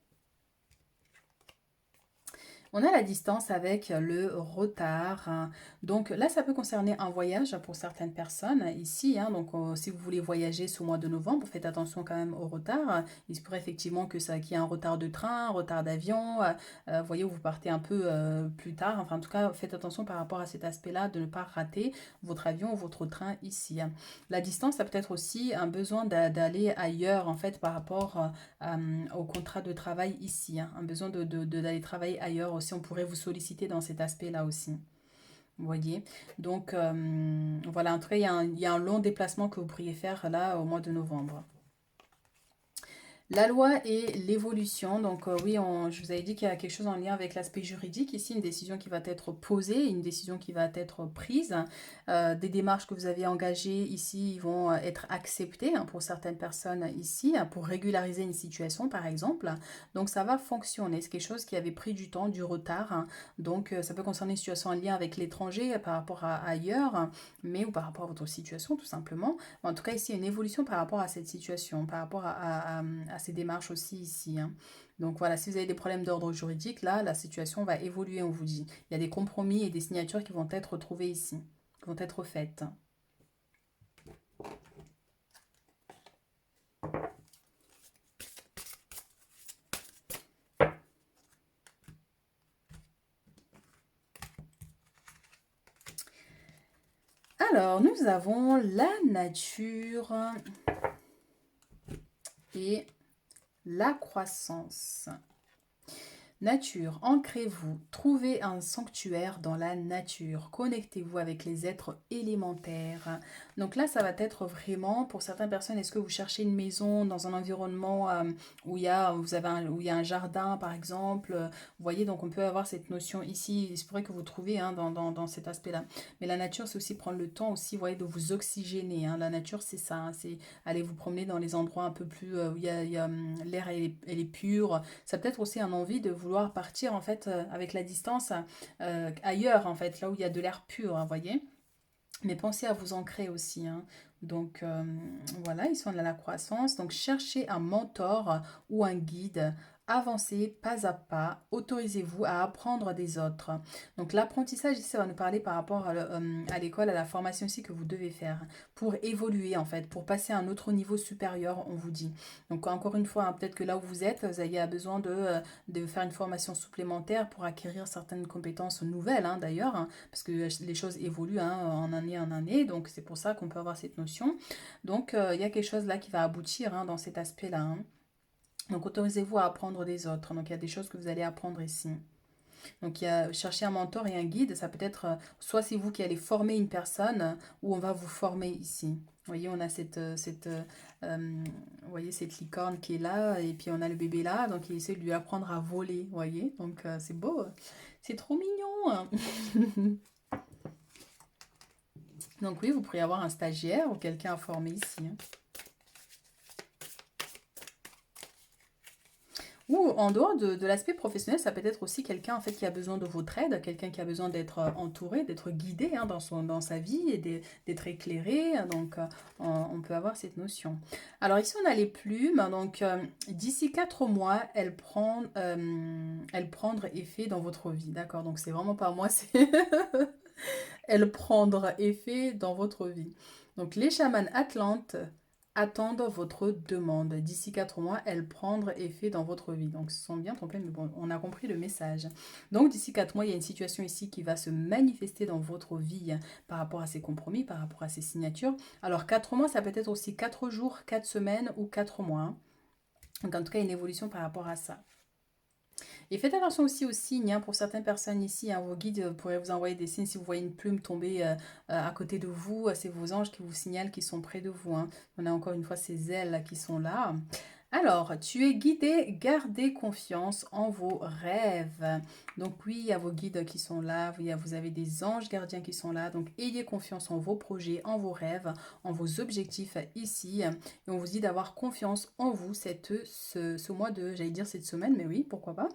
On a la distance avec le retard, hein. Donc là, ça peut concerner un voyage pour certaines personnes ici, hein. Donc si vous voulez voyager ce mois de novembre, faites attention quand même au retard. Il se pourrait effectivement qu'il y ait un retard de train, un retard d'avion. Vous voyez, où vous partez un peu plus tard. Enfin, en tout cas, faites attention par rapport à cet aspect-là de ne pas rater votre avion ou votre train ici, hein. La distance, ça peut être aussi un besoin d'aller ailleurs, en fait, par rapport au contrat de travail ici, hein. Un besoin d'aller travailler ailleurs aussi. On pourrait vous solliciter dans cet aspect-là aussi. Vous voyez. Donc, voilà, en tout cas, il y a un long déplacement que vous pourriez faire là au mois de novembre. La loi et l'évolution, donc oui, je vous avais dit qu'il y a quelque chose en lien avec l'aspect juridique ici, une décision qui va être posée, une décision qui va être prise. Des démarches que vous avez engagées ici vont être acceptées, hein, pour certaines personnes ici, hein, pour régulariser une situation par exemple. Donc ça va fonctionner, c'est quelque chose qui avait pris du temps, du retard, hein. Donc ça peut concerner une situation en lien avec l'étranger par rapport à ailleurs, hein, mais ou par rapport à votre situation tout simplement. Mais en tout cas ici, une évolution par rapport à cette situation, par rapport à ces démarches aussi ici, hein. Donc voilà, si vous avez des problèmes d'ordre juridique, là, la situation va évoluer, on vous dit. Il y a des compromis et des signatures qui vont être trouvées ici, qui vont être faites. Alors, nous avons la nature et la croissance. Nature, ancrez-vous, trouvez un sanctuaire dans la nature, connectez-vous avec les êtres élémentaires. Donc là, ça va être vraiment, pour certaines personnes, est-ce que vous cherchez une maison dans un environnement où où il y a un jardin, par exemple, vous voyez, donc on peut avoir cette notion ici, il se pourrait que vous trouviez hein, dans cet aspect-là. Mais la nature, c'est aussi prendre le temps aussi, vous voyez, de vous oxygéner, hein. La nature, c'est ça, hein, c'est aller vous promener dans les endroits un peu plus où l'air elle est pure. Ça peut être aussi un envie de vouloir partir en fait avec la distance ailleurs en fait, là où il y a de l'air pur, hein, voyez. Mais pensez à vous ancrer aussi, hein. Donc voilà, ils sont dans la croissance. Donc cherchez un mentor ou un guide. Avancez pas à pas, autorisez-vous à apprendre des autres. Donc l'apprentissage ici, ça va nous parler par rapport à l'école, à la formation aussi que vous devez faire pour évoluer en fait, pour passer à un autre niveau supérieur, on vous dit. Donc encore une fois, hein, peut-être que là où vous êtes, vous avez besoin de faire une formation supplémentaire pour acquérir certaines compétences nouvelles hein, d'ailleurs, hein, parce que les choses évoluent hein, en année, donc c'est pour ça qu'on peut avoir cette notion. Donc il y a quelque chose là qui va aboutir hein, dans cet aspect-là, hein. Donc autorisez-vous à apprendre des autres. Donc il y a des choses que vous allez apprendre ici. Donc il y a chercher un mentor et un guide, ça peut être soit c'est vous qui allez former une personne ou on va vous former ici. Vous voyez, on a vous voyez, cette licorne qui est là et puis on a le bébé là, donc il essaie de lui apprendre à voler, vous voyez. Donc c'est beau, c'est trop mignon, hein. Donc oui, vous pourriez avoir un stagiaire ou quelqu'un à former ici, hein. Ou en dehors de l'aspect professionnel, ça peut être aussi quelqu'un en fait qui a besoin de votre aide, quelqu'un qui a besoin d'être entouré, d'être guidé hein, dans sa vie et d'être éclairé. Donc on peut avoir cette notion. Alors ici on a les plumes. Donc d'ici 4 mois, elles prendre effet dans votre vie. D'accord, donc c'est vraiment pas moi, c'est elles prendre effet dans votre vie. Donc les chamans atlantes attendent votre demande. D'ici 4 mois, elles prendre effet dans votre vie. Donc, ce sont bien trompés, mais bon, on a compris le message. Donc, d'ici 4 mois, il y a une situation ici qui va se manifester dans votre vie par rapport à ces compromis, par rapport à ces signatures. Alors, 4 mois, ça peut être aussi 4 jours, 4 semaines ou 4 mois, hein. Donc, en tout cas, une évolution par rapport à ça. Et faites attention aussi aux signes, hein, pour certaines personnes ici, hein, vos guides pourraient vous envoyer des signes si vous voyez une plume tomber à côté de vous, c'est vos anges qui vous signalent qu'ils sont près de vous, hein. On a encore une fois ces ailes là, qui sont là. Alors, tu es guidé, gardez confiance en vos rêves. Donc oui, il y a vos guides qui sont là, vous avez des anges gardiens qui sont là. Donc ayez confiance en vos projets, en vos rêves, en vos objectifs ici. Et on vous dit d'avoir confiance en vous ce mois de, j'allais dire cette semaine, mais oui, pourquoi pas,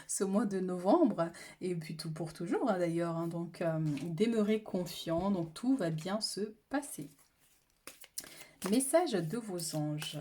ce mois de novembre. Et puis tout pour toujours hein, d'ailleurs, hein. Donc demeurez confiant, donc tout va bien se passer. Message de vos anges.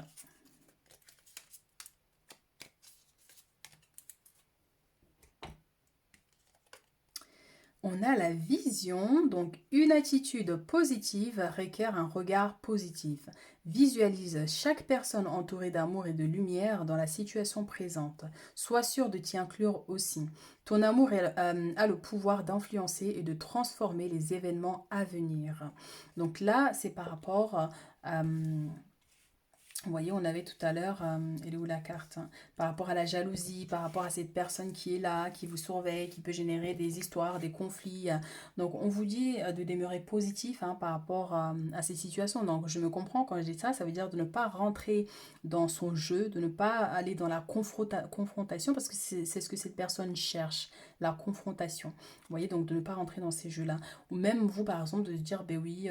On a la vision, donc une attitude positive requiert un regard positif. Visualise chaque personne entourée d'amour et de lumière dans la situation présente. Sois sûr de t'y inclure aussi. Ton amour a le pouvoir d'influencer et de transformer les événements à venir. Donc là, c'est par rapport à... vous voyez, on avait tout à l'heure, elle est où la carte hein, par rapport à la jalousie, par rapport à cette personne qui est là, qui vous surveille, qui peut générer des histoires, des conflits. Donc, on vous dit de demeurer positif hein, par rapport à ces situations. Donc, je me comprends quand je dis ça, ça veut dire de ne pas rentrer dans son jeu, de ne pas aller dans la confrontation, parce que c'est ce que cette personne cherche, la confrontation. Vous voyez, donc de ne pas rentrer dans ces jeux-là. Ou même vous, par exemple, de dire, ben oui,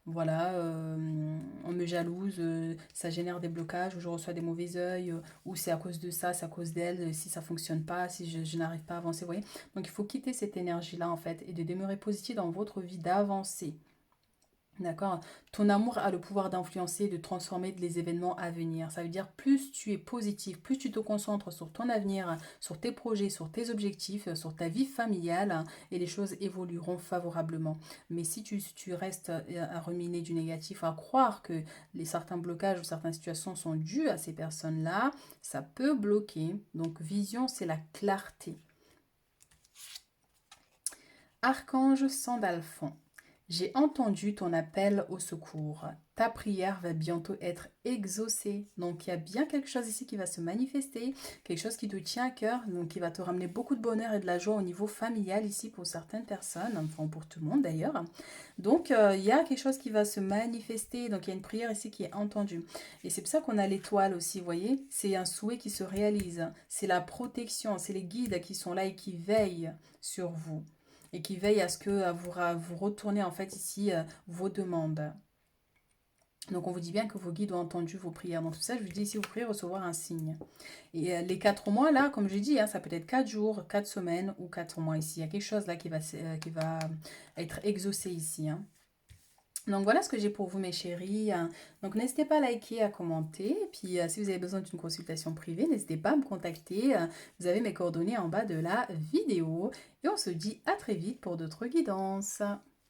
voilà, on me jalouse, ça génère des blocages, ou je reçois des mauvais œils, ou c'est à cause de ça, c'est à cause d'elle, si ça fonctionne pas, si je n'arrive pas à avancer, vous voyez. Donc il faut quitter cette énergie-là en fait, et de demeurer positif dans votre vie, d'avancer. D'accord? Ton amour a le pouvoir d'influencer, de transformer les événements à venir. Ça veut dire plus tu es positif, plus tu te concentres sur ton avenir, sur tes projets, sur tes objectifs, sur ta vie familiale, et les choses évolueront favorablement. Mais si tu restes à ruminer du négatif, à croire que certains blocages ou certaines situations sont dues à ces personnes-là, ça peut bloquer. Donc vision, c'est la clarté. Archange Sandalphon, j'ai entendu ton appel au secours. Ta prière va bientôt être exaucée. Donc il y a bien quelque chose ici qui va se manifester, quelque chose qui te tient à cœur, donc qui va te ramener beaucoup de bonheur et de la joie au niveau familial ici pour certaines personnes, enfin pour tout le monde d'ailleurs. Donc il y a quelque chose qui va se manifester, donc il y a une prière ici qui est entendue. Et c'est pour ça qu'on a l'étoile aussi, vous voyez, c'est un souhait qui se réalise, c'est la protection, c'est les guides qui sont là et qui veillent sur vous et qui veille à ce que vous retournez en fait ici vos demandes. Donc on vous dit bien que vos guides ont entendu vos prières. Donc tout ça, je vous dis ici, vous pourrez recevoir un signe. Et les 4 mois là, comme j'ai dit, hein, ça peut être 4 jours, 4 semaines ou 4 mois ici. Il y a quelque chose là qui va être exaucé ici. Hein. Donc voilà ce que j'ai pour vous mes chéris. Donc n'hésitez pas à liker, à commenter. Et puis si vous avez besoin d'une consultation privée, n'hésitez pas à me contacter. Vous avez mes coordonnées en bas de la vidéo. Et on se dit à très vite pour d'autres guidances.